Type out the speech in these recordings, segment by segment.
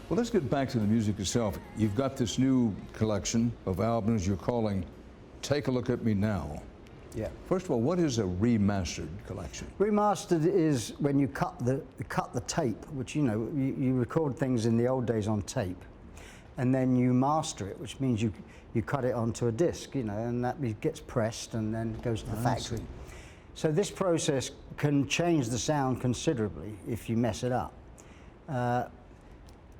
Well, let's get back to the music itself. You've got this new collection of albums you're calling Take a Look at Me Now. Yeah. First of all, what is a remastered collection? Remastered is when you cut the tape, which you record things in the old days on tape, and then you master it, which means you cut it onto a disc, and that gets pressed and then goes to the factory. So this process can change the sound considerably if you mess it up.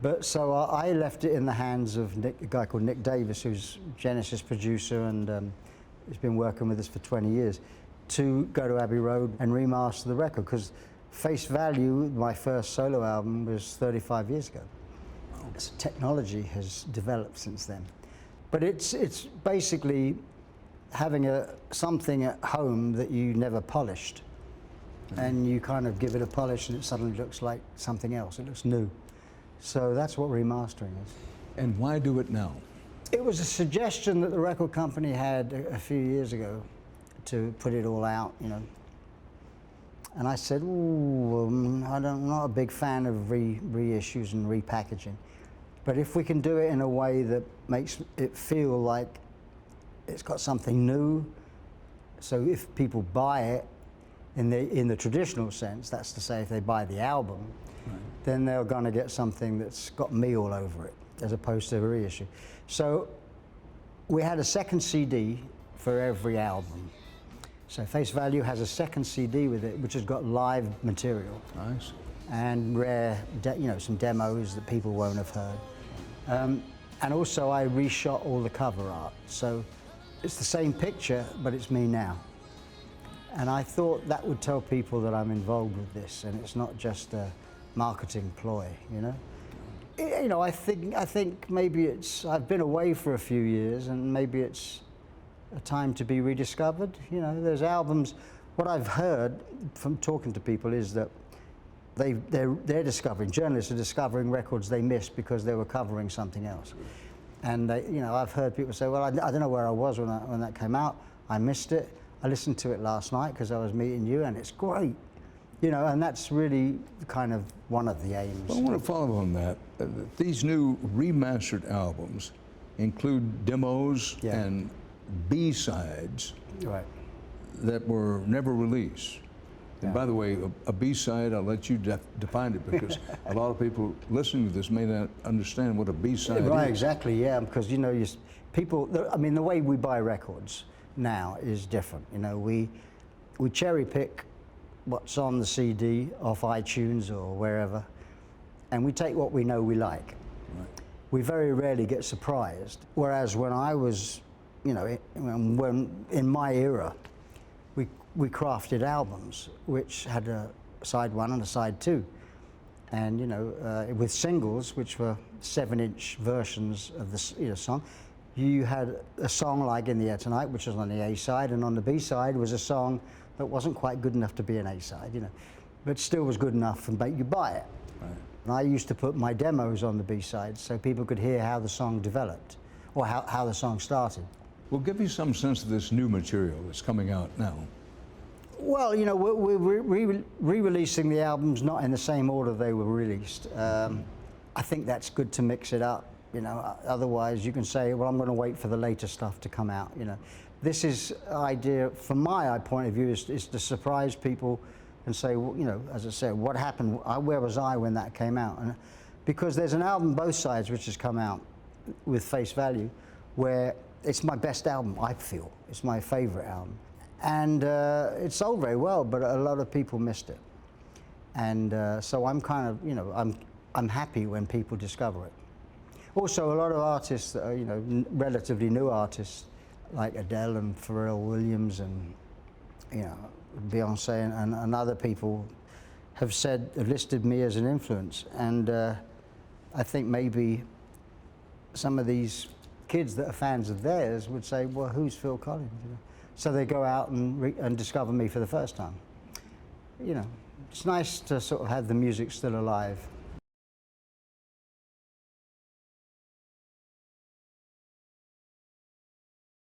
But so I left it in the hands of a guy called Nick Davis, who's Genesis producer and he's been working with us for 20 years, to go to Abbey Road and remaster the record, because Face Value, my first solo album, was 35 years ago. So technology has developed since then. But it's basically having something at home that you never polished, and you kind of give it a polish and it suddenly looks like something else, it looks new. So that's what remastering is. And why do it now? It was a suggestion that the record company had a few years ago to put it all out, And I said, ooh, I'm not a big fan of reissues and repackaging. But if we can do it in a way that makes it feel like it's got something new, so if people buy it in the traditional sense, that's to say if they buy the album, then they're going to get something that's got me all over it, as opposed to a reissue. So we had a second CD for every album. So Face Value has a second CD with it, which has got live material. Nice. And rare, some demos that people won't have heard. And also I reshot all the cover art. So it's the same picture, but it's me now. And I thought that would tell people that I'm involved with this, and it's not just a marketing ploy, I think maybe I've been away for a few years, and maybe it's a time to be rediscovered. There's albums. What I've heard from talking to people is that they're discovering, journalists are discovering records they missed because they were covering something else. And I've heard people say, well, I don't know where I was when that came out. I missed it. I listened to it last night because I was meeting you, and it's great. And that's really kind of one of the aims. Well, I want to follow on that. These new remastered albums include demos and B-sides that were never released. And by the way, a B-side, I'll let you define it, because a lot of people listening to this may not understand what a B-side is. Right, exactly, yeah, because people, the way we buy records now is different. We cherry pick what's on the CD off iTunes or wherever, and we take what we know we like. Right. We very rarely get surprised. Whereas when I was, when in my era, we crafted albums which had a side 1 and a side 2, and with singles which were 7-inch versions of the song. You had a song like In the Air Tonight, which was on the A side, and on the B side was a song that wasn't quite good enough to be an A side, but still was good enough and make you buy it. Right. And I used to put my demos on the B side so people could hear how the song developed, or how the song started. Well, give me some sense of this new material that's coming out now. Well, we're re-releasing the albums not in the same order they were released. I think that's good to mix it up. Otherwise you can say, well, I'm going to wait for the later stuff to come out. This is idea, from my point of view, is to surprise people and say, well, as I said, what happened? Where was I when that came out? And because there's an album, Both Sides, which has come out with Face Value, where it's my best album. I feel it's my favorite album, and it sold very well, but a lot of people missed it. And so I'm kind of, I'm happy when people discover it. Also, a lot of artists that are, relatively new artists, like Adele and Pharrell Williams and, Beyonce and other people have listed me as an influence. And I think maybe some of these kids that are fans of theirs would say, well, who's Phil Collins? So they go out and discover me for the first time. It's nice to sort of have the music still alive.